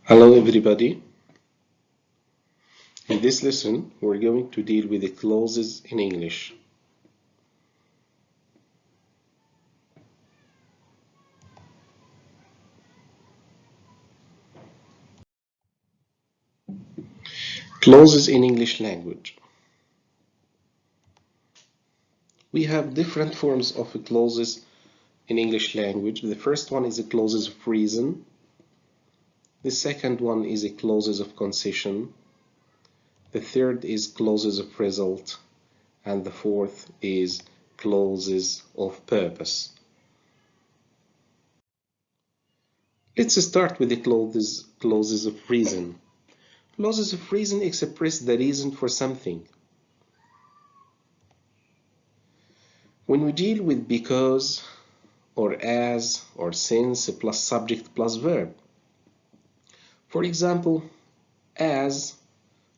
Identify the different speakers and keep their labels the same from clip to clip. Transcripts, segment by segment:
Speaker 1: Hello everybody. In this lesson, we're going to deal with the clauses in English. Clauses in English language. We have different forms of clauses in English language. The first one is the clauses of reason. The second one is the clauses of concession. The third is clauses of result. And the fourth is clauses of purpose. Let's start with the clauses of reason. Clauses of reason express the reason for something. When we deal with because or as or since plus subject plus verb. For example, as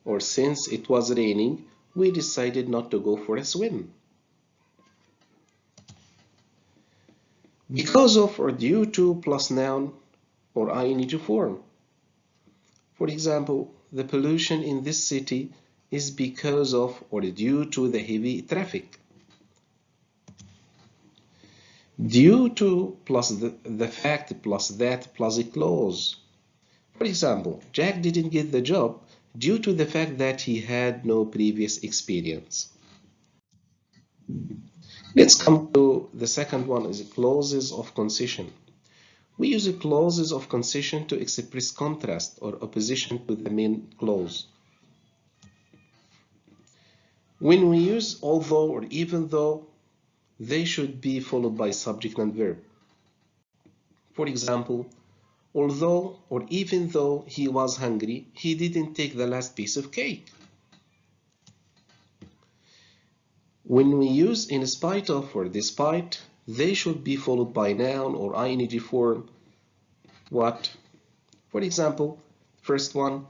Speaker 1: or since it was raining, we decided not to go for a swim. Because of or due to plus noun or ing form. For example, the pollution in this city is because of or due to the heavy traffic. Due to plus the fact plus that plus a clause. For example, Jack didn't get the job due to the fact that he had no previous experience. Let's come to the second one, is clauses of concession. We use clauses of concession to express contrast or opposition to the main clause. When we use although or even though, they should be followed by subject and verb. For example, although or even though he was hungry, he didn't take the last piece of cake. When we use in spite of or despite, they should be followed by noun or ing form. What? For example, first one,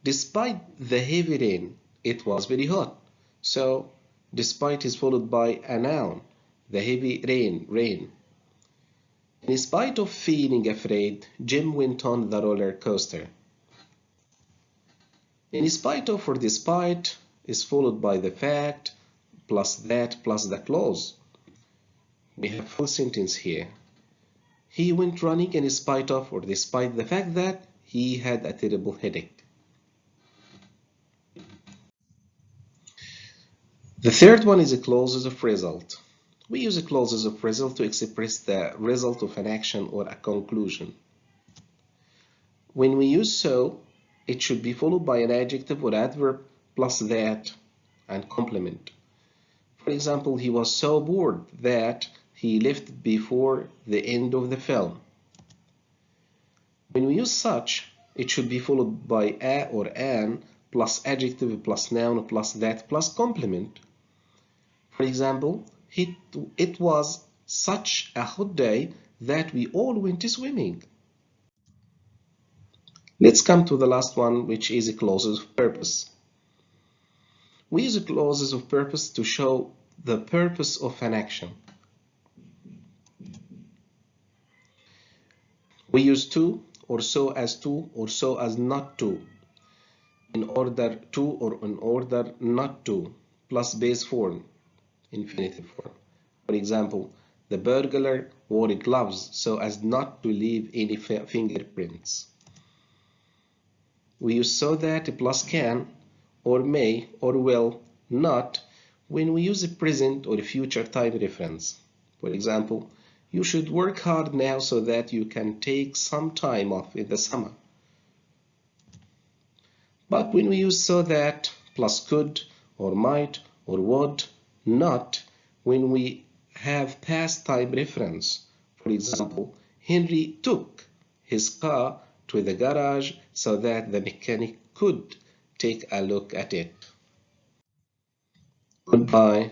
Speaker 1: despite the heavy rain, it was very hot. So, despite is followed by a noun, the heavy rain. In spite of feeling afraid, Jim went on the roller coaster. In spite of or despite is followed by the fact plus that plus the clause. We have full sentence here. He went running in spite of or despite the fact that he had a terrible headache. The third one is a clauses of result. We use a clauses of result to express the result of an action or a conclusion. When we use so, it should be followed by an adjective or adverb plus that and complement. For example, he was so bored that he left before the end of the film. When we use such, it should be followed by a or an plus adjective plus noun plus that plus complement. For example, it was such a hot day that we all went swimming. Let's come to the last one, which is clauses of purpose. We use clauses of purpose to show the purpose of an action. We use to or so as not to, in order to or in order not to, plus base form, infinitive form. For example, the burglar wore gloves so as not to leave any fingerprints. We use so that plus can or may or will not when we use a present or a future time reference. For example, you should work hard now so that you can take some time off in the summer. But when we use so that plus could or might or would not when we have past time reference. For example, Henry took his car to the garage so that the mechanic could take a look at it. Goodbye.